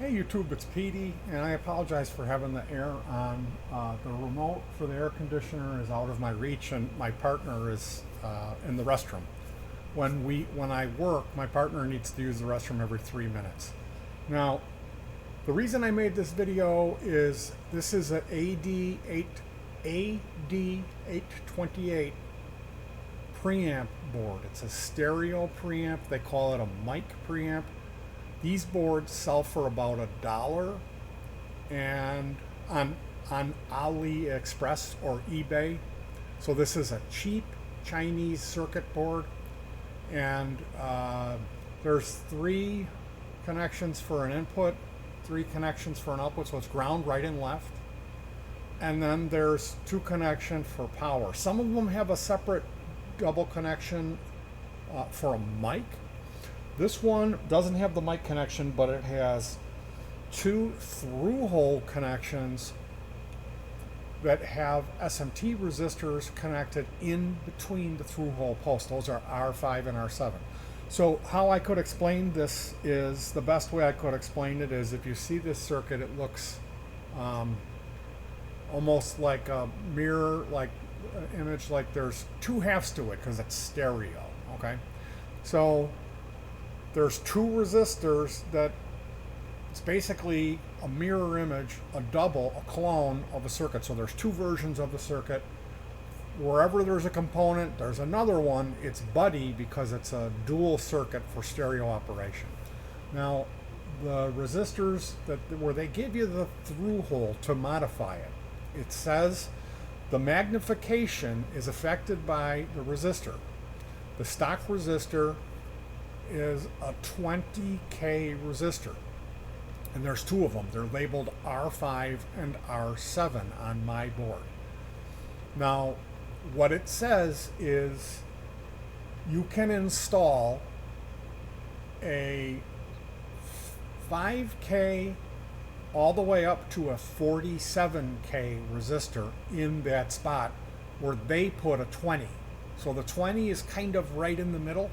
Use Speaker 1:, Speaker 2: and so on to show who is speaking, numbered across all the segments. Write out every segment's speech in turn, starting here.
Speaker 1: Hey YouTube, it's Petey, and I apologize for having the air on. The remote for the air conditioner is out of my reach, and my partner is in the restroom. When I work, my partner needs to use the restroom every 3 minutes. Now, the reason I made this video is this is an ad828 preamp board. It's a stereo preamp. They call it a mic preamp. These boards sell for about $1 and on AliExpress or eBay. So this is a cheap Chinese circuit board, and there's 3 connections for an input, 3 connections for an output, so it's ground, right and left. And then there's 2 connections for power. Some of them have a separate double connection for a mic. This one doesn't have the mic connection, but it has 2 through-hole connections that have SMT resistors connected in between the through-hole posts. Those are R5 and R7. So how I could explain this is, the best way I could explain it is, if you see this circuit, it looks almost like a mirror, like image, like there's 2 halves to it because it's stereo, okay? So there's 2 resistors that it's basically a mirror image, a double, a clone of a circuit. So there's 2 versions of the circuit. Wherever there's a component, there's another one. It's buddy because it's a dual circuit for stereo operation. Now, the resistors where they give you the through hole to modify it, it says the magnification is affected by the resistor. The stock resistor is a 20K resistor, and there's 2 of them. They're labeled R5 and R7 on my board. Now, what it says is you can install a 5K all the way up to a 47K resistor in that spot where they put a 20. So the 20 is kind of right in the middle.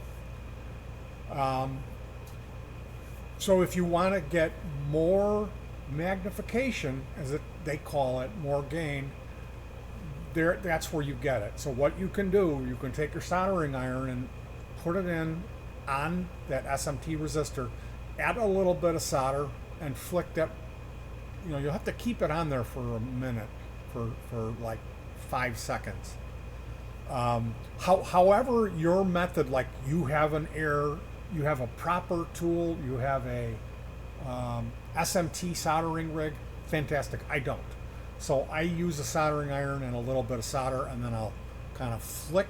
Speaker 1: So if you want to get more magnification, as they call it, more gain, that's where you get it. So what you can do, you can take your soldering iron and put it in on that SMT resistor, add a little bit of solder, and flick that. You'll have to keep it on there for a minute, for like 5 seconds. However your method, like you have a proper tool, you have a SMT soldering rig, fantastic. I don't. So I use a soldering iron and a little bit of solder, and then I'll kind of flick.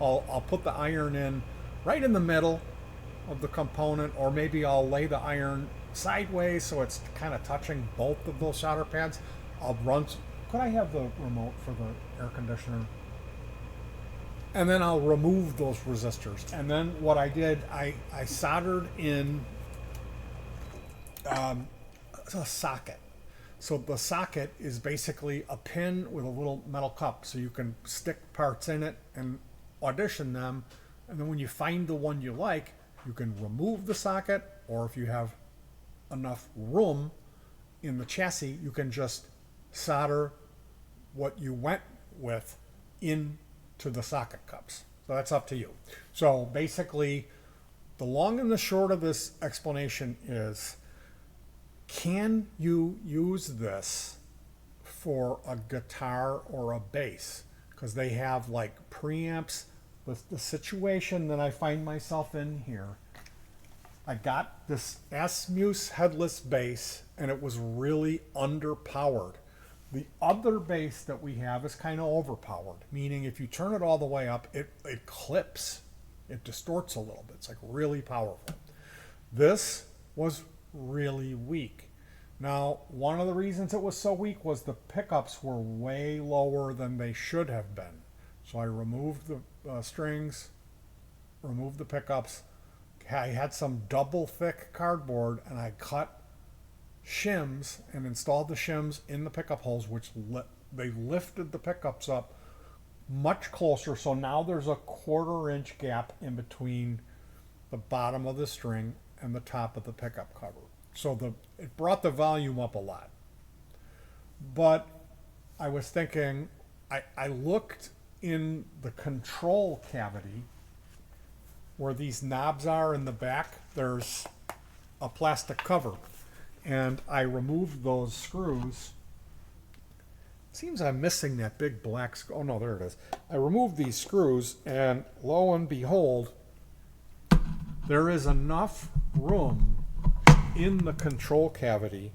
Speaker 1: I'll put the iron in right in the middle of the component, or maybe I'll lay the iron sideways so it's kind of touching both of those solder pads. Could I have the remote for the air conditioner? And then I'll remove those resistors. And then what I did, I soldered in a socket. So the socket is basically a pin with a little metal cup, so you can stick parts in it and audition them. And then when you find the one you like, you can remove the socket, or if you have enough room in the chassis, you can just solder what you went with into the socket cups. So that's up to you. So basically, the long and the short of this explanation is, can you use this for a guitar or a bass? Because they have like preamps. The situation that I find myself in here, I got this S-Muse headless bass, and it was really underpowered. The other bass that we have is kind of overpowered, meaning if you turn it all the way up, it clips. It distorts a little bit. It's like really powerful. This was really weak. Now, one of the reasons it was so weak was the pickups were way lower than they should have been. So I removed the strings, removed the pickups. I had some double thick cardboard, and I cut shims and installed the shims in the pickup holes, which they lifted the pickups up much closer. So now there's a 1/4 inch gap in between the bottom of the string and the top of the pickup cover. So it brought the volume up a lot. But I was thinking, I looked in the control cavity where these knobs are in the back. There's a plastic cover, and I removed those screws. Seems I'm missing that big black screw. Oh no, there it is. I removed these screws, and lo and behold, there is enough room in the control cavity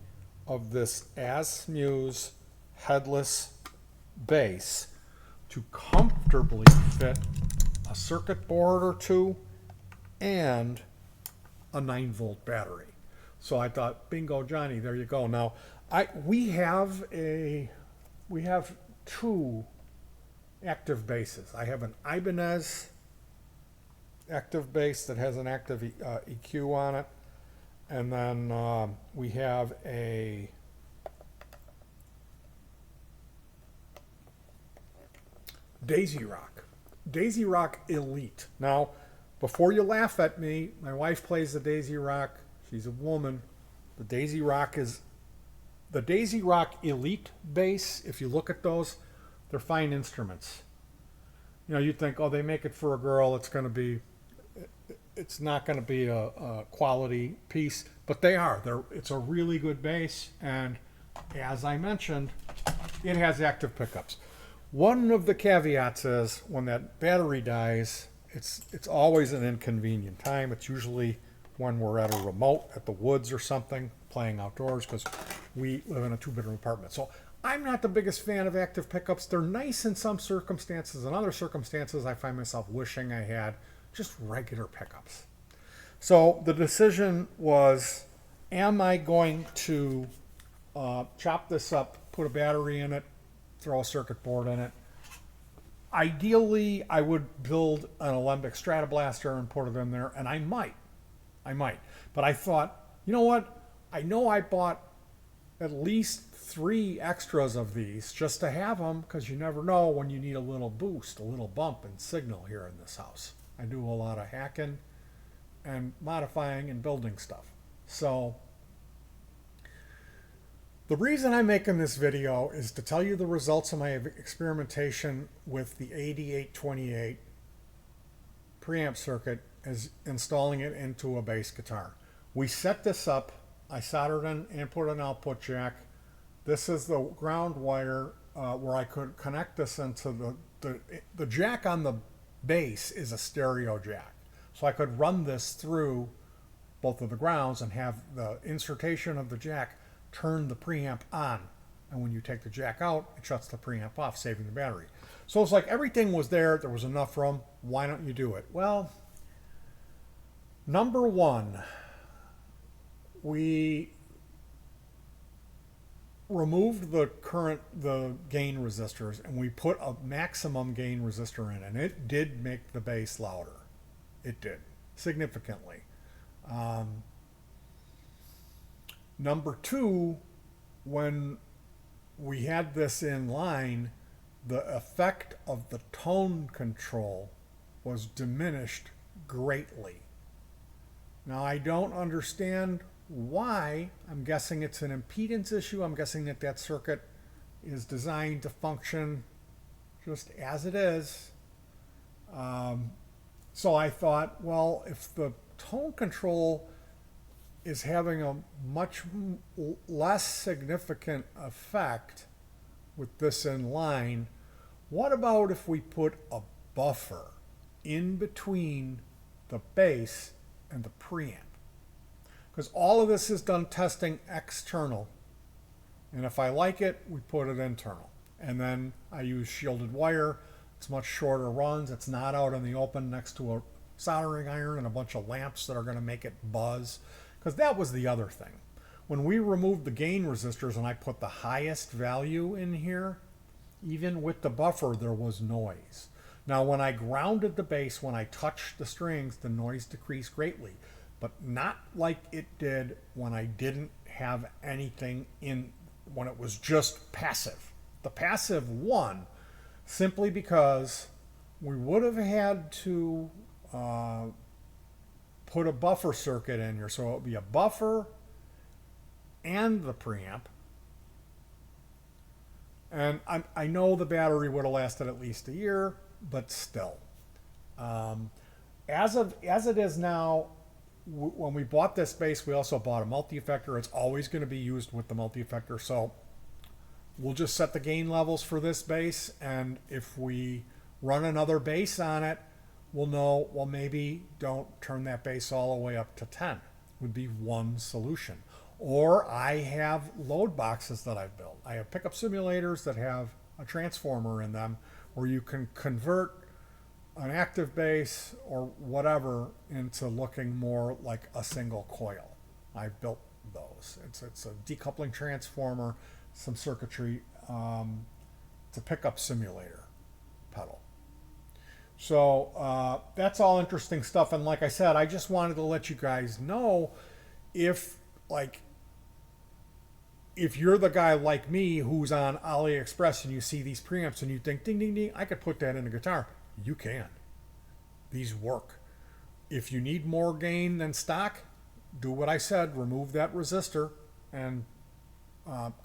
Speaker 1: of this mcuh headless base to comfortably fit a circuit board or two and a 9-volt battery. So I thought, bingo Johnny, there you go. Now we have two active bases. I have an Ibanez active bass that has an active EQ on it, and then we have a Daisy Rock Elite. Now, before you laugh at me, my wife plays the Daisy Rock. She's a woman. The Daisy Rock Elite bass, if you look at those, they're fine instruments. You know, you'd think, oh, they make it for a girl, it's not going to be a quality piece, but they are. It's a really good bass, and as I mentioned, it has active pickups. One of the caveats is when that battery dies, it's always an inconvenient time. It's usually when we're at a remote at the woods or something, playing outdoors, because we live in a 2-bedroom apartment. So I'm not the biggest fan of active pickups. They're nice in some circumstances. In other circumstances, I find myself wishing I had just regular pickups. So the decision was, am I going to chop this up, put a battery in it, throw a circuit board in it? Ideally, I would build an alembic stratoblatser and put it in there, and I might. But I thought, you know what? I know I bought at least 3 extras of these just to have them, because you never know when you need a little boost, a little bump in signal here in this house. I do a lot of hacking and modifying and building stuff. So the reason I'm making this video is to tell you the results of my experimentation with the ad828 preamp circuit as installing it into a bass guitar. We set this up. I soldered an input and output jack. This is the ground wire where I could connect this into the jack on the bass is a stereo jack. So I could run this through both of the grounds and have the insertion of the jack turn the preamp on. And when you take the jack out, it shuts the preamp off, saving the battery. So it's like everything was there. There was enough room. Why don't you do it? Well, number one, we removed the gain resistors, and we put a maximum gain resistor in, and it did make the bass louder. It did, significantly. Number two, when we had this in line, the effect of the tone control was diminished greatly. Now, I don't understand why. I'm guessing it's an impedance issue. I'm guessing that circuit is designed to function just as it is. So I thought, well, if the tone control is having a much less significant effect with this in line, what about if we put a buffer in between the bass and the preamp? Because all of this is done testing external, and if I like it, we put it internal. And then I use shielded wire. It's much shorter runs. It's not out in the open next to a soldering iron and a bunch of lamps that are going to make it buzz. Because that was the other thing. When we removed the gain resistors and I put the highest value in here, even with the buffer, there was noise. Now, when I grounded the bass, when I touched the strings, the noise decreased greatly, but not like it did when I didn't have anything in, when it was just passive. The passive won simply because we would have had to put a buffer circuit in here. So it would be a buffer and the preamp. And I know the battery would have lasted at least a year, but still. As it is now, when we bought this bass, we also bought a multi-effector. It's always going to be used with the multi-effector. So we'll just set the gain levels for this bass. And if we run another bass on it, we'll know, well, maybe don't turn that bass all the way up to 10 would be one solution. Or I have load boxes that I've built. I have pickup simulators that have a transformer in them where you can convert an active bass or whatever into looking more like a single coil. I've built those. It's a decoupling transformer, some circuitry. It's a pickup simulator pedal. So that's all interesting stuff. And like I said, I just wanted to let you guys know if you're the guy like me who's on AliExpress and you see these preamps and you think, ding, ding, ding, I could put that in a guitar. You can. These work. If you need more gain than stock, do what I said. Remove that resistor and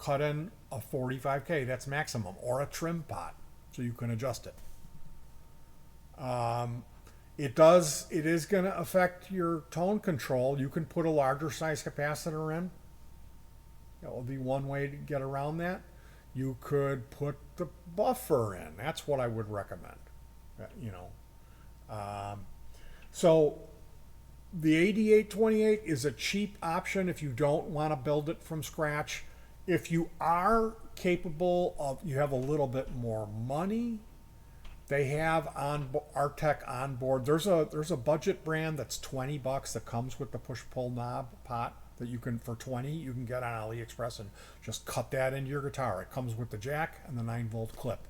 Speaker 1: cut in a 45K. That's maximum. Or a trim pot so you can adjust it. It is going to affect your tone control. You can put a larger size capacitor in. That will be one way to get around that. You could put the buffer in. That's what I would recommend. So the ad828 is a cheap option if you don't want to build it from scratch. If you are capable of, you have a little bit more money, they have Artec onboard. There's a budget brand that's $20 that comes with the push-pull knob pot that you can, for 20, you can get on AliExpress and just cut that into your guitar. It comes with the jack and the 9-volt clip.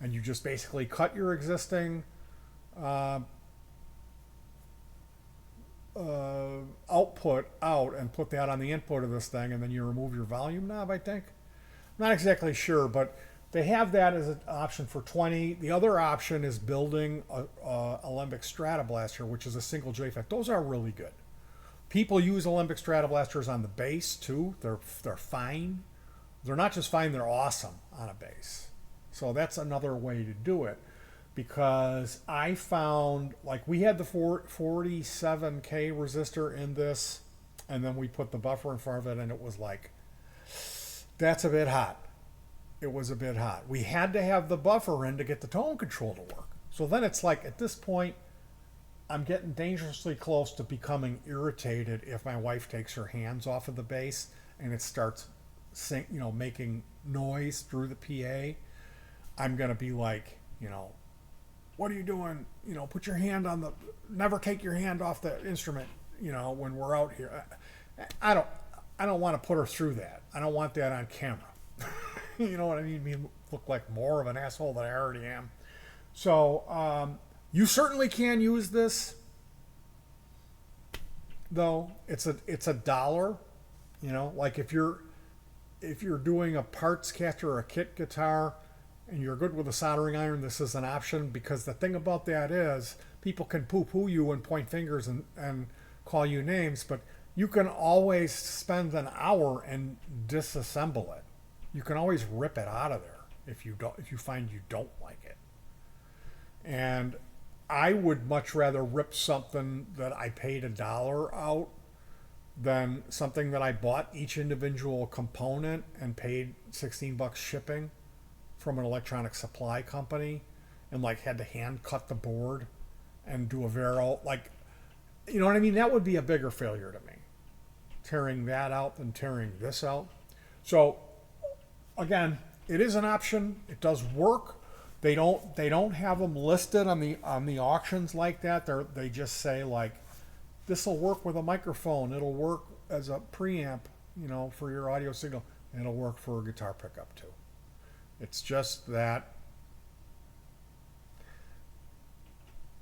Speaker 1: And you just basically cut your existing output out and put that on the input of this thing, and then you remove your volume knob, I think. I'm not exactly sure, but they have that as an option for 20. The other option is building a alembic stratoblatser, which is a single J-FET. Those are really good. People use alembic stratoblasters on the bass too. They're fine. They're not just fine, they're awesome on a bass. So that's another way to do it, because I found, like, we had the 47K resistor in this, and then we put the buffer in front of it, and it was like, that's a bit hot. It was a bit hot. We had to have the buffer in to get the tone control to work. So then it's like, at this point, I'm getting dangerously close to becoming irritated if my wife takes her hands off of the bass and it starts making noise through the PA. I'm going to be like, what are you doing? Put your hand on never take your hand off the instrument, when we're out here. I don't want to put her through that. I don't want that on camera. You know what I mean? Me look like more of an asshole than I already am. So, you certainly can use this, though. It's $1. Like if you're doing a parts kit or a kit guitar and you're good with a soldering iron, this is an option, because the thing about that is people can poo-poo you and point fingers and call you names, but you can always spend an hour and disassemble it. You can always rip it out of there if you find you don't like it. And I would much rather rip something that I paid $1 out than something that I bought each individual component and paid $16 shipping from an electronic supply company and had to hand cut the board and do a Vero. You know what I mean? That would be a bigger failure to me, tearing that out than tearing this out. So again, it is an option. It does work. They don't have them listed on the auctions like that. They just say this will work with a microphone. It'll work as a preamp, for your audio signal. And it'll work for a guitar pickup too. It's just that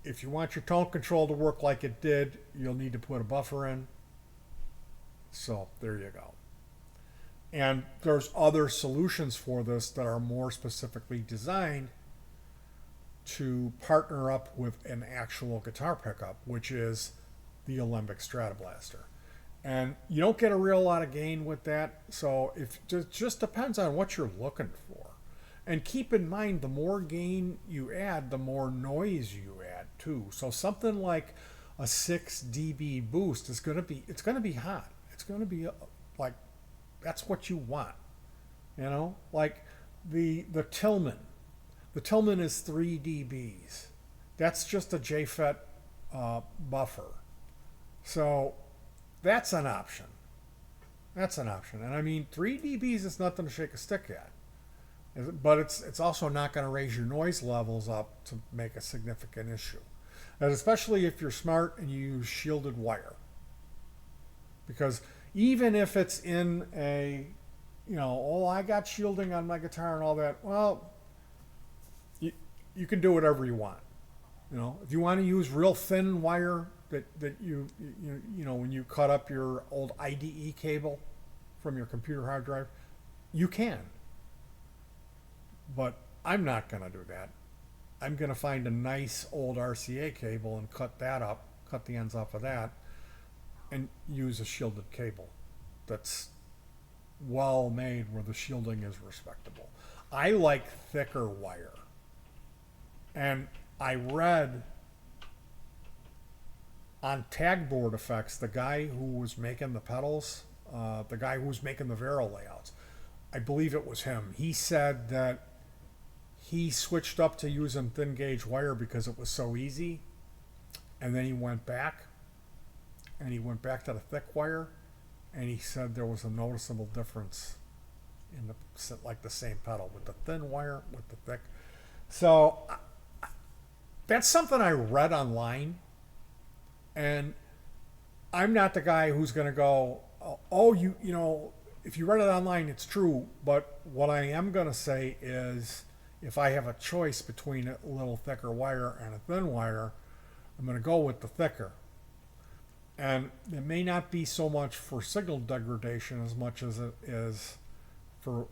Speaker 1: if you want your tone control to work like it did, you'll need to put a buffer in. So there you go. And there's other solutions for this that are more specifically designed to partner up with an actual guitar pickup, which is the Alembic Stratoblatser. And you don't get a real lot of gain with that. So if it just depends on what you're looking for. And keep in mind, the more gain you add, the more noise you add too. So something like a 6 dB boost is going to be, it's going to be hot. It's going to be like, that's what you want. You know, like the Tillman. The Tillman is 3 dBs. That's just a JFET buffer. So that's an option. That's an option. And I mean, 3 dBs is nothing to shake a stick at. But it's also not going to raise your noise levels up to make a significant issue. And especially if you're smart and you use shielded wire. Because even if it's in a, you know, oh, I got shielding on my guitar and all that, well, you can do whatever you want. You know, if you want to use real thin wire that you know, when you cut up your old IDE cable from your computer hard drive, you can. But I'm not going to do that. I'm going to find a nice old RCA cable and cut that up, cut the ends off of that, and use a shielded cable that's well made where the shielding is respectable. I like thicker wire. And I read on Tagboard Effects, the guy who was making the pedals, the guy who was making the Vero layouts, I believe it was him. He said that he switched up to using thin gauge wire because it was so easy. And then he went back to the thick wire, and he said there was a noticeable difference in the same pedal with the thin wire with the thick. So that's something I read online, and I'm not the guy who's going to go, oh, you know, if you read it online, it's true. But what I am going to say is, if I have a choice between a little thicker wire and a thin wire, I'm going to go with the thicker. And it may not be so much for signal degradation as much as it is for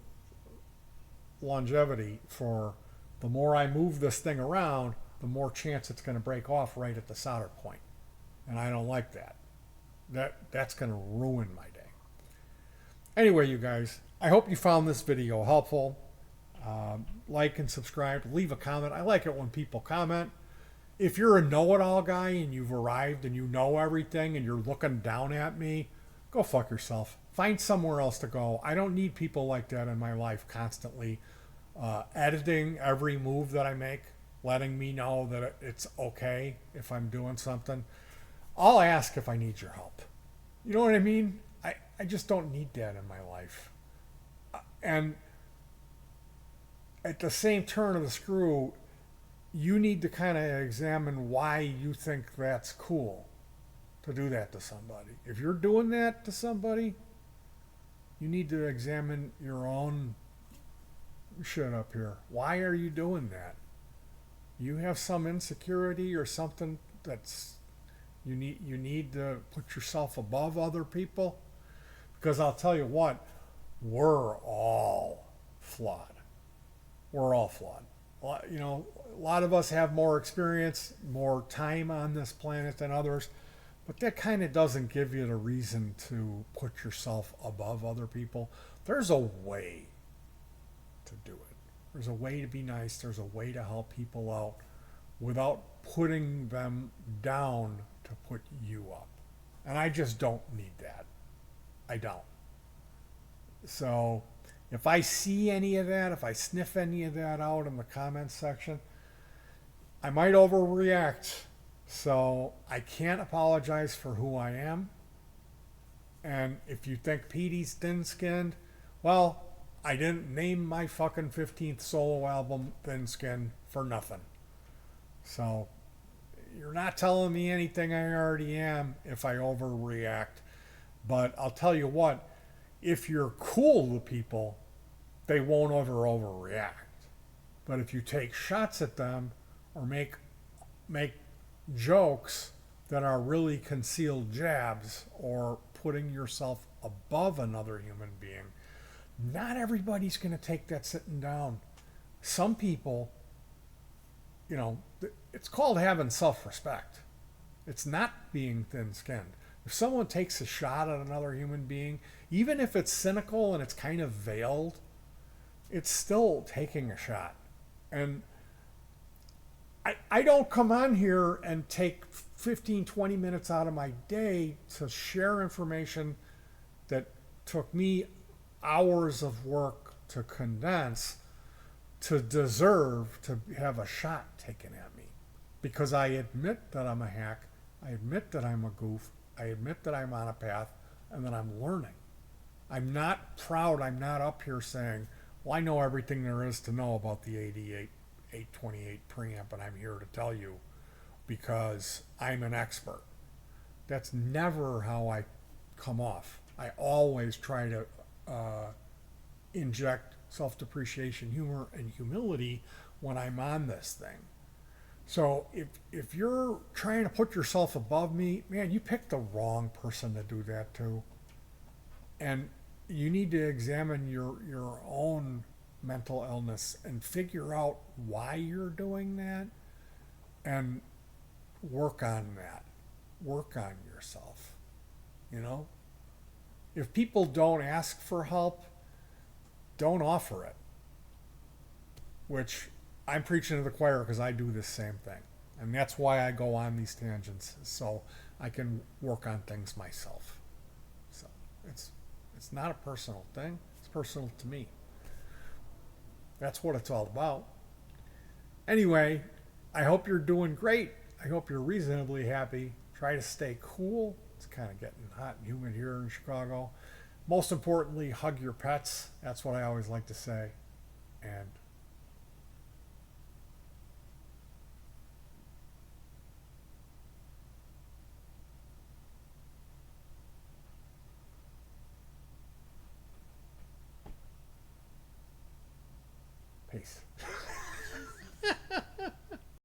Speaker 1: longevity. For the more I move this thing around, the more chance it's going to break off right at the solder point. And I don't like that. That's going to ruin my day. Anyway, you guys, I hope you found this video helpful. Like and subscribe, leave a comment. I like it when people comment. If you're a know-it-all guy and you've arrived and you know everything and you're looking down at me, go fuck yourself. Find somewhere else to go. I don't need people like that in my life constantly editing every move that I make, letting me know that it's okay if I'm doing something. I'll ask if I need your help. You know what I mean? I just don't need that in my life. And at the same turn of the screw, you need to kind of examine why you think that's cool to do that to somebody. If you're doing that to somebody, you need to examine your own shit up here. Why are you doing that? You have some insecurity or something that's you need to put yourself above other people? Because I'll tell you what, we're all flawed. We're all flawed. You know, a lot of us have more experience, more time on this planet than others, but that kind of doesn't give you the reason to put yourself above other people. There's a way to do it. There's a way to be nice. There's a way to help people out without putting them down to put you up. And I just don't need that. I don't. So if I see any of that, if I sniff any of that out in the comments section, I might overreact. So I can't apologize for who I am. And if you think Petey's thin-skinned, well, I didn't name my fucking 15th solo album Thin Skin for nothing. So you're not telling me anything I already am if I overreact. But I'll tell you what, if you're cool to people, they won't overreact. But if you take shots at them or make jokes that are really concealed jabs or putting yourself above another human being, not everybody's going to take that sitting down. Some people, you know, it's called having self-respect. It's not being thin-skinned. If someone takes a shot at another human being, even if it's cynical and it's kind of veiled, it's still taking a shot. And I don't come on here and take 15, 20 minutes out of my day to share information that took me hours of work to condense to deserve to have a shot taken at me. Because I admit that I'm a hack, I admit that I'm a goof, I admit that I'm on a path, and that I'm learning. I'm not proud, I'm not up here saying, well, I know everything there is to know about the ad828 preamp, and I'm here to tell you because I'm an expert. That's never how I come off. I always try to inject self-depreciation, humor, and humility when I'm on this thing. So if you're trying to put yourself above me, man, you picked the wrong person to do that to. And you need to examine your own mental illness and figure out why you're doing that and work on that. Work on yourself. You know? If people don't ask for help, don't offer it. Which I'm preaching to the choir because I do this same thing. And that's why I go on these tangents, so I can work on things myself. So it's not a personal thing. It's personal to me. That's what it's all about. Anyway, I hope you're doing great. I hope you're reasonably happy. Try to stay cool. It's kind of getting hot and humid here in Chicago. Most importantly, hug your pets. That's what I always like to say. And peace.